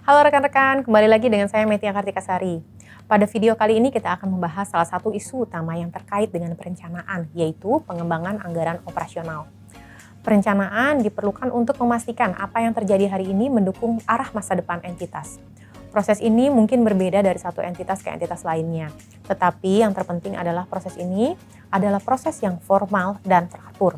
Halo rekan-rekan, kembali lagi dengan saya Metia Kartikasari. Pada video kali ini kita akan membahas salah satu isu utama yang terkait dengan perencanaan, yaitu pengembangan anggaran operasional. Perencanaan diperlukan untuk memastikan apa yang terjadi hari ini mendukung arah masa depan entitas. Proses ini mungkin berbeda dari satu entitas ke entitas lainnya, tetapi yang terpenting adalah proses ini adalah proses yang formal dan teratur.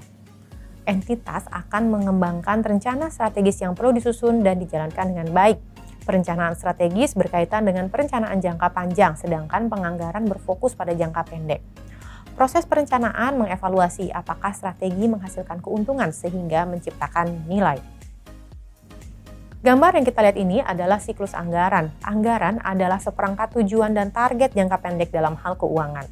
Entitas akan mengembangkan rencana strategis yang perlu disusun dan dijalankan dengan baik. Perencanaan strategis berkaitan dengan perencanaan jangka panjang, sedangkan penganggaran berfokus pada jangka pendek. Proses perencanaan mengevaluasi apakah strategi menghasilkan keuntungan sehingga menciptakan nilai. Gambar yang kita lihat ini adalah siklus anggaran. Anggaran adalah seperangkat tujuan dan target jangka pendek dalam hal keuangan.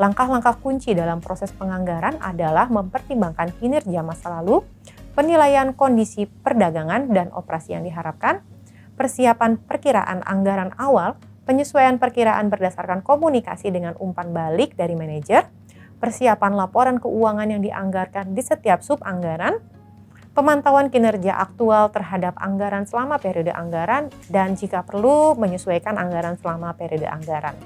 Langkah-langkah kunci dalam proses penganggaran adalah mempertimbangkan kinerja masa lalu, penilaian kondisi perdagangan dan operasi yang diharapkan, persiapan perkiraan anggaran awal, penyesuaian perkiraan berdasarkan komunikasi dengan umpan balik dari manajer, persiapan laporan keuangan yang dianggarkan di setiap sub anggaran, pemantauan kinerja aktual terhadap anggaran selama periode anggaran, dan jika perlu menyesuaikan anggaran selama periode anggaran.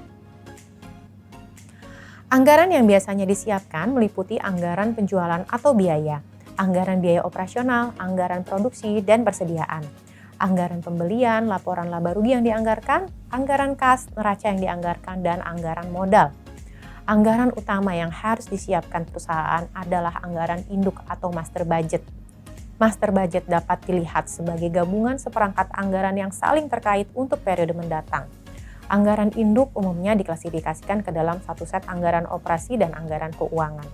Anggaran yang biasanya disiapkan meliputi anggaran penjualan atau biaya, anggaran biaya operasional, anggaran produksi, dan persediaan, anggaran pembelian, laporan laba rugi yang dianggarkan, anggaran kas, neraca yang dianggarkan, dan anggaran modal. Anggaran utama yang harus disiapkan perusahaan adalah anggaran induk atau master budget. Master budget dapat dilihat sebagai gabungan seperangkat anggaran yang saling terkait untuk periode mendatang. Anggaran induk umumnya diklasifikasikan ke dalam satu set anggaran operasi dan anggaran keuangan.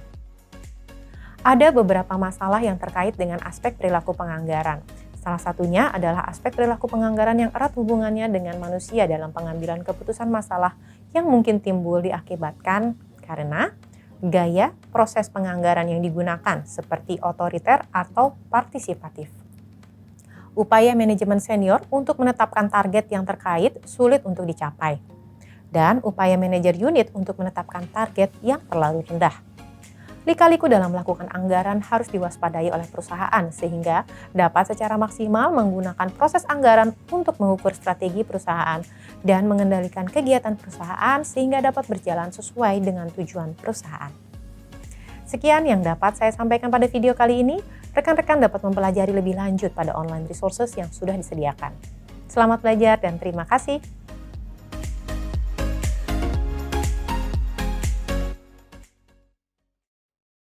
Ada beberapa masalah yang terkait dengan aspek perilaku penganggaran. Salah satunya adalah aspek perilaku penganggaran yang erat hubungannya dengan manusia dalam pengambilan keputusan masalah yang mungkin timbul diakibatkan karena gaya proses penganggaran yang digunakan seperti otoriter atau partisipatif. Upaya manajemen senior untuk menetapkan target yang terkait sulit untuk dicapai. Dan upaya manajer unit untuk menetapkan target yang terlalu rendah. Lika-liku dalam melakukan anggaran harus diwaspadai oleh perusahaan sehingga dapat secara maksimal menggunakan proses anggaran untuk mengukur strategi perusahaan dan mengendalikan kegiatan perusahaan sehingga dapat berjalan sesuai dengan tujuan perusahaan. Sekian yang dapat saya sampaikan pada video kali ini. Rekan-rekan dapat mempelajari lebih lanjut pada online resources yang sudah disediakan. Selamat belajar dan terima kasih.